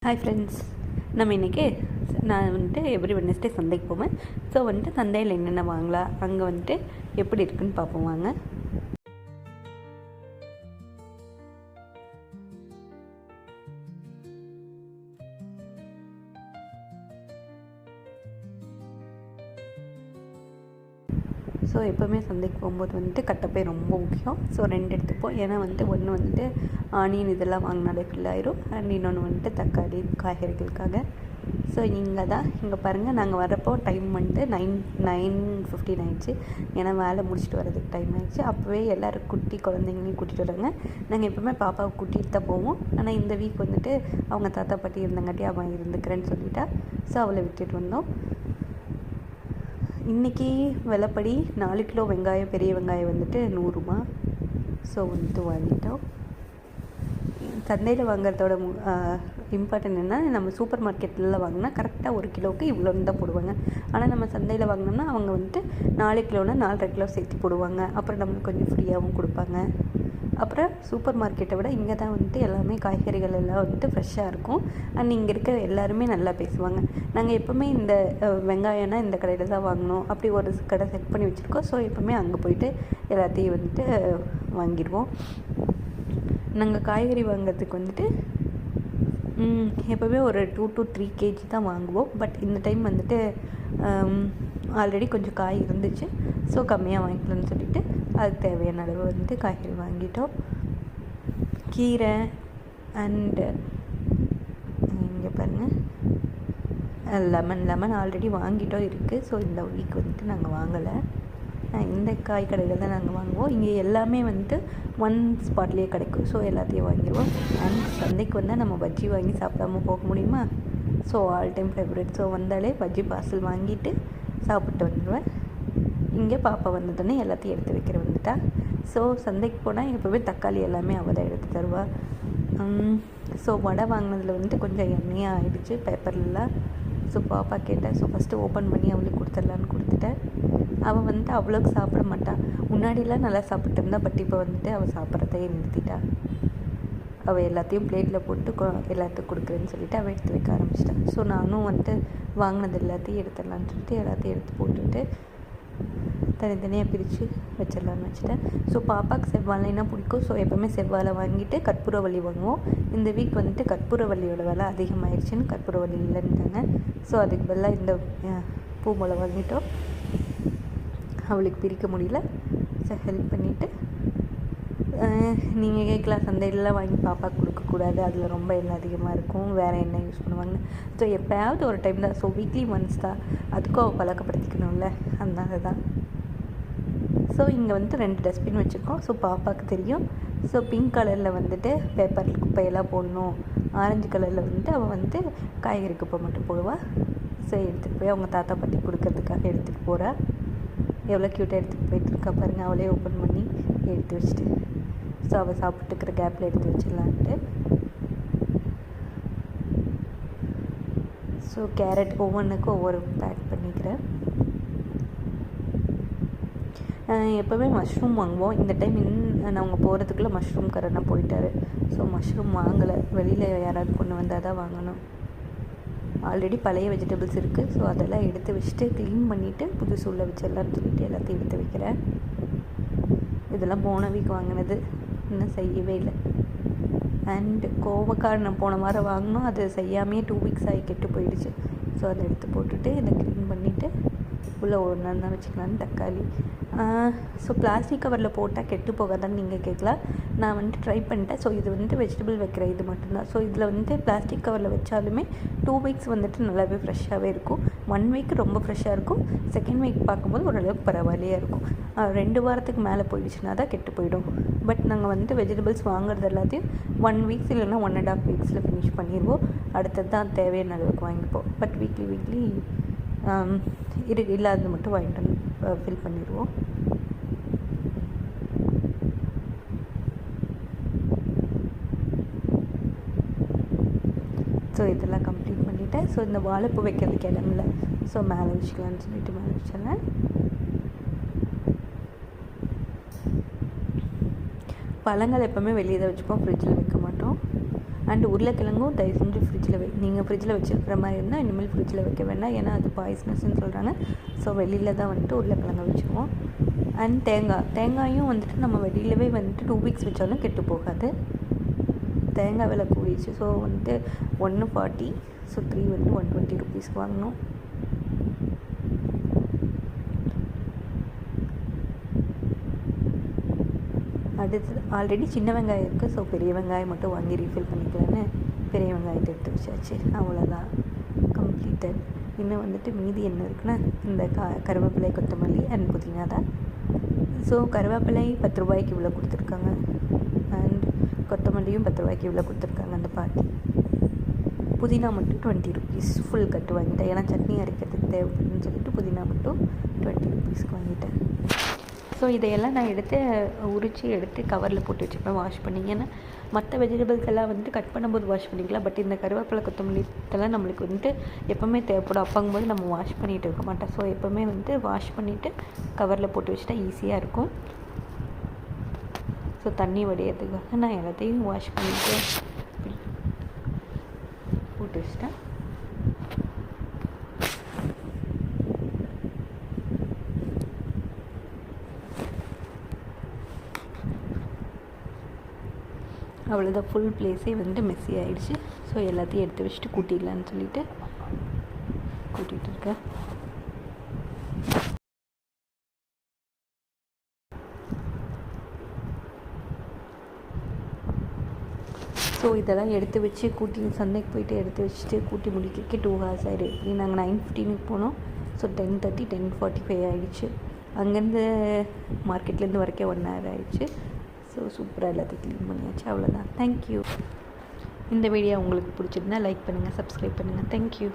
Hi friends, நம்ம இன்றைக்கி நான் வந்துட்டு எவ்ரி வெட்னஸ்டே சந்தைக்கு போவேன். ஸோ வந்துட்டு சந்தையில் என்னென்ன வாங்கலாம், அங்கே வந்துட்டு எப்படி இருக்குன்னு பார்ப்போம் வாங்க. ஸோ எப்போவுமே சந்தைக்கு போகும்போது வந்துட்டு கட்டப்பை ரொம்ப முக்கியம். ஸோ 2 எடுத்துப்போம். ஏன்னா வந்துட்டு ஒன்று வந்துட்டு ஆனியன் இதெல்லாம் வாங்கினாலே ஃபில் ஆயிரும். அண்ட் இன்னொன்று வந்துட்டு தக்காளி காய்கறிகளுக்காக. ஸோ இங்கே பாருங்கள், நாங்கள் வரப்போ டைம் வந்துட்டு 9:15 ஆயிடுச்சு. ஏன்னா வேலை முடிச்சுட்டு வரதுக்கு டைம் ஆயிடுச்சு. அப்போவே எல்லோரும் குட்டி குழந்தைங்களையும் கூட்டிகிட்டு வராங்க. நாங்கள் எப்போவுமே பாப்பாவை கூட்டிகிட்டு தான் போவோம். ஆனால் இந்த வீக் வந்துட்டு அவங்க தாத்தா பாட்டி இருந்தங்காட்டி அவன் இருந்துக்கிறேன்னு சொல்லிட்டா. ஸோ அவளை விட்டுட்டு வந்தோம். இன்றைக்கி விலைப்படி 4 கிலோ வெங்காயம், பெரிய வெங்காயம் வந்துட்டு 100 ரூபா. ஸோ வந்துட்டு வாங்கிட்டோம். சந்தையில் வாங்குறதோட இம்பார்ட்டன்ட் என்ன, நம்ம சூப்பர் மார்க்கெட்டில் வாங்கினா கரெக்டாக 1 கிலோவுக்கு இவ்வளோன்னு தான் போடுவாங்க. ஆனால் நம்ம சந்தையில் வாங்கினோம்னா அவங்க வந்துட்டு 4 கிலோன்னா 4.5 கிலோ சேர்த்து போடுவாங்க. அப்புறம் நம்மளுக்கு கொஞ்சம் ஃப்ரீயாகவும் கொடுப்பாங்க. அப்புறம் சூப்பர் மார்க்கெட்டை விட இங்கே தான் வந்துட்டு எல்லாமே காய்கறிகள் எல்லாம் வந்துட்டு ஃப்ரெஷ்ஷாக இருக்கும். அண்ட் இங்கே இருக்க எல்லாருமே நல்லா பேசுவாங்க. நாங்கள் எப்போவுமே இந்த வெங்காயம்னா இந்த கடையில் தான் வாங்கினோம், அப்படி ஒரு கடை செட் பண்ணி வச்சுருக்கோம். ஸோ எப்போவுமே அங்கே போயிட்டு எல்லாத்தையும் வந்துட்டு வாங்கிடுவோம். நாங்கள் காய்கறி வாங்கிறதுக்கு வந்துட்டு எப்போவுமே ஒரு 2 to 3 kg தான் வாங்குவோம். பட் இந்த டைம் வந்துட்டு ஆல்ரெடி கொஞ்சம் காய் இருந்துச்சு. ஸோ கம்மியாக வாங்கிக்கலாம்னு சொல்லிவிட்டு அதுக்கு தேவையான அளவு வந்துட்டு காய்கறி வாங்கிட்டோம். கீரை அண்டு இங்கே பாருங்கள், லெமன் ஆல்ரெடி வாங்கிட்டோம் இருக்குது. ஸோ இந்த வீக் வந்துட்டு நாங்கள் வாங்கலை. இந்த காய் கடையில் தான் நாங்கள் வாங்குவோம். இங்கே எல்லாமே வந்துட்டு ஒன் ஸ்பாட்லேயே கிடைக்கும். ஸோ எல்லாத்தையும் வாங்கிடுவோம். அண்ட் சந்தைக்கு வந்தால் நம்ம பஜ்ஜி வாங்கி சாப்பிடாம போக முடியுமா? So all time favourite. So வந்தாலே பஜ்ஜி பார்சல் வாங்கிட்டு சாப்பிட்டு வந்துடுவேன். இங்கே பாப்பா வந்ததுன்னே எல்லாத்தையும் எடுத்து வைக்கிற வந்துட்டா. ஸோ சந்தைக்கு போனால் எப்போவே தக்காளி எல்லாமே அவள் தான் எடுத்து தருவா. ஸோ வடை வாங்கினதில் வந்துட்டு கொஞ்சம் எண்ணெயாக ஆகிடுச்சு பேப்பர்லாம். ஸோ பாப்பா கேட்டேன். ஸோ ஃபஸ்ட்டு ஓப்பன் பண்ணி அவளுக்கு கொடுத்துடலான்னு கொடுத்துட்டேன். அவள் வந்துட்டு அவ்வளோக்கு சாப்பிட மாட்டாள். முன்னாடிலாம் நல்லா சாப்பிட்டு இருந்தா, பட் இப்போ வந்துட்டு அவள் சாப்பிட்றதையே நிறுத்திட்டா. அவள் எல்லாத்தையும் பிளேட்டில் போட்டு எல்லாத்துக்கும் கொடுக்குறேன்னு சொல்லிவிட்டு அவள் எடுத்து வைக்க ஆரம்பிச்சிட்டான். ஸோ நானும் வந்துட்டு வாங்கினது எல்லாத்தையும் எடுத்துடலான்னு சொல்லிட்டு எல்லாத்தையும் எடுத்து போட்டுட்டு தனித்தனியாக பிரித்து வச்சிடலான்னு வச்சுட்டேன். ஸோ பாப்பாவுக்கு செவ்வாழைனா பிடிக்கும். ஸோ எப்போவுமே செவ்வாழை வாங்கிட்டு கற்பூரவள்ளி வாங்குவோம். இந்த வீக் வந்துட்டு கற்பூரவள்ளியோட விலை அதிகமாகிடுச்சின்னு கற்பூரவள்ளி இல்லைன்ட்டாங்க. ஸோ அதுக்கு பதிலாக இந்த பூ மொளை வாங்கிட்டோம். அவளுக்கு பிரிக்க முடியல. ஸோ ஹெல்ப் பண்ணிவிட்டு நீங்கள் கேட்கலாம், சந்தையிலலாம் வாங்கி பாப்பாவுக்கு கொடுக்கக்கூடாது, அதில் ரொம்ப எண்ணெய் அதிகமாக இருக்கும், வேறு எண்ணெய் யூஸ் பண்ணுவாங்க. ஸோ எப்போயாவது ஒரு டைம் தான். ஸோ வீக்லி ஒன்ஸ் தான். அதுக்கும் அவள் பழக்கப்படுத்திக்கணும்ல, அதனால தான். ஸோ இங்கே வந்துட்டு 2 டஸ்ட்பின் வச்சுருக்கோம். ஸோ பாப்பாவுக்கு தெரியும். ஸோ பிங்க் கலரில் வந்துட்டு பேப்பர் குப்பையெல்லாம் போடணும், ஆரஞ்சு கலரில் வந்துட்டு அவள் வந்துட்டு காய்கறி குப்பை மட்டும் போடுவாள். ஸோ எடுத்துகிட்டு போய் அவங்க தாத்தா பாட்டி கொடுக்கறதுக்காக எடுத்துகிட்டு போகிறா. எவ்வளோ க்யூட்டாக எடுத்துகிட்டு போயிட்டுருக்கா பாருங்கள். அவளே ஓப்பன் பண்ணி எடுத்து வச்சுட்டு. ஸோ அவள் சாப்பிட்டுக்கிற கேப்பில் எடுத்து வச்சிடலான்ட்டு. ஸோ கேரட் ஒவ்வொன்றுக்கும் ஒவ்வொரு பேக் பண்ணிக்கிறேன். எப்போவுமே மஷ்ரூம் வாங்குவோம். இந்த டைம் நாங்கள் போகிறதுக்குள்ளே மஷ்ரூம் கரனா போயிட்டார். ஸோ மஷ்ரூம் வாங்கலை. வெளியில் யாராவது கொண்டு வந்தால் தான் வாங்கணும். ஆல்ரெடி பழைய வெஜிடபிள்ஸ் இருக்குது. ஸோ அதெல்லாம் எடுத்து வச்சுட்டு க்ளீன் பண்ணிவிட்டு புதுசு உள்ள வச்சிடலான்னு சொல்லிட்டு எல்லாத்தையும் எடுத்து வைக்கிறேன். இதெல்லாம் போன வீக் வாங்கினது, இன்னும் செய்யவே இல்லை. அண்டு கோவக்காய் நான் போன வாரம் வாங்கினோம். அது செய்யாமையே 2 வீக்ஸ் ஆகி கெட்டு போயிடுச்சு. ஸோ அதை எடுத்து போட்டுட்டு இதை க்ளீன் பண்ணிவிட்டு உள்ளே ஒரு நாள் தான் வச்சுக்கலான்னு தக்காளி. ஸோ பிளாஸ்டிக் கவரில் போட்டால் கெட்டு போகாதான்னு நீங்கள் கேட்கலாம். நான் வந்துட்டு ட்ரை பண்ணிட்டேன். ஸோ இது வந்துட்டு வெஜிடபிள் வைக்கிற இது மட்டும்தான். ஸோ இதில் வந்துட்டு பிளாஸ்டிக் கவரில் வச்சாலுமே 2 வீக்ஸ் வந்துட்டு நல்லாவே ஃப்ரெஷ்ஷாகவே இருக்கும். 1 வீக் ரொம்ப ஃப்ரெஷ்ஷாக இருக்கும். செகண்ட் வீக் பார்க்கும்போது ஓரளவுக்கு பரவாயில்லையாக இருக்கும். 2 வாரத்துக்கு மேலே போயிடுச்சுன்னா தான் கெட்டு போயிடும். பட் நாங்கள் வந்துட்டு வெஜிடபிள்ஸ் வாங்குறது எல்லாத்தையும் 1 வீக்ஸ் இல்லைன்னா 1.5 வீக்ஸில் ஃபினிஷ் பண்ணிடுவோம். அடுத்தது தான் தேவையான அளவுக்கு வாங்கிப்போம். பட் வீக்லி இல்லாதது மட்டும் வாங்கிட்டு வந்து ஃபில் பண்ணிடுவோம். ஸோ இதெல்லாம் கம்ப்ளீட் பண்ணிவிட்டேன். ஸோ இந்த வாழைப்பூ வைக்கிறதுக்கு இடமில்ல. ஸோ மேலே வச்சுக்கலான்னு சொல்லிட்டு மேலே வச்சிடறேன். பழங்கள் எப்போவுமே வெளியே தான் வச்சுப்போம், ஃப்ரிட்ஜில் வைக்க மாட்டோம். அண்ட் உருளைக்கிழங்கும் தயவு செஞ்சு நீங்கள் ஃப்ரிட்ஜில் வச்சுருக்கிற மாதிரி இருந்தால் இனிமேல் ஃப்ரிட்ஜில் வைக்க வேண்டாம், ஏன்னா அது பாய்ஸ்னஸ்ன்னு சொல்கிறாங்க. ஸோ வெளியில் தான் வந்துட்டு உருளைக்கிழங்கு வச்சுருவோம். அண்ட் தேங்காயும் வந்துட்டு நம்ம வெளியிலவே வந்துட்டு 2 வீக்ஸ் வச்சாலும் கெட்டு போகாது. தேங்காய் விலை கூடிடுச்சு. ஸோ வந்துட்டு 140, ஸோ 3 வந்து 120 ருபீஸ்க்கு வாங்கினோம். அடுத்து ஆல்ரெடி சின்ன வெங்காயம் இருக்குது, ஸோ பெரிய வெங்காயம் மட்டும் வாங்கி ரீஃபில் பண்ணிக்கலான்னு பெரிய வெங்காயத்தை எடுத்து வச்சாச்சு. அவ்வளோதான், கம்ப்ளீட்டட். இன்னும் வந்துட்டு மீதி என்ன இருக்குன்னா இந்த கருவேப்பிலை, கொத்தமல்லி அண்ட் புதினா தான். ஸோ கருவேப்பிலை 10 ரூபாய்க்கு இவ்வளோ கொடுத்துருக்காங்க, அண்ட் கொத்தமல்லியும் 10 ரூபாய்க்கு இவ்வளோ கொடுத்துருக்காங்க அந்த பாட்டி. புதினா மட்டும் 20 ருபீஸ் ஃபுல் கட்டு வாங்கிட்டேன், ஏன்னா சட்னி அரைக்கிறதுக்கு தேவைப்படுதுன்னு சொல்லிட்டு புதினா மட்டும் 20 ருபீஸ்க்கு வாங்கிட்டேன். ஸோ இதையெல்லாம் நான் உரித்து எடுத்து கவரில் போட்டு வச்சுப்பேன் வாஷ் பண்ணி. ஏன்னா மற்ற வெஜிடபிள்ஸ் எல்லாம் வந்துட்டு கட் பண்ணும்போது வாஷ் பண்ணிக்கலாம், பட் இந்த கருவேப்பிலை, கொத்தமல்லி இதெல்லாம் நம்மளுக்கு வந்துட்டு எப்போவுமே தேவைப்படும். அப்போங்கும்போது நம்ம வாஷ் பண்ணிகிட்டு இருக்க மாட்டோம். ஸோ எப்போவுமே வந்துட்டு வாஷ் பண்ணிவிட்டு கவரில் போட்டு வச்சுட்டா ஈஸியாக இருக்கும். ஸோ தண்ணி வடிகிறதுக்காக நான் எல்லாத்தையும் வாஷ் பண்ணிவிட்டு போட்டு வச்சிட்டேன். அவ்வளோதான், ஃபுல் பிளேஸே வந்து மெஸ்ஸி ஆகிடுச்சு. ஸோ எல்லாத்தையும் எடுத்து வச்சுட்டு கூட்டிடலான்னு சொல்லிட்டு கூட்டிகிட்டு இருக்கேன். ஸோ இதெல்லாம் எடுத்து வச்சு சந்தைக்கு போயிட்டு எடுத்து வச்சுட்டு கூட்டி முடிக்கிறதுக்கு 2 hours ஆகிடும். இப்படி நாங்கள் 9:15 போனோம். ஸோ 10:30, 10:45 ஆகிடுச்சு. அங்கேருந்து மார்க்கெட்லேருந்து வரைக்கும் 1 hour ஆகிடுச்சு. ஸோ சூப்பராக எல்லாத்தையும் க்ளீன் பண்ணியாச்சு. அவ்வளோதான். தேங்க்யூ. இந்த வீடியோ உங்களுக்கு பிடிச்சிருந்தா லைக் பண்ணுங்கள், சப்ஸ்கிரைப் பண்ணுங்கள். தேங்க்யூ.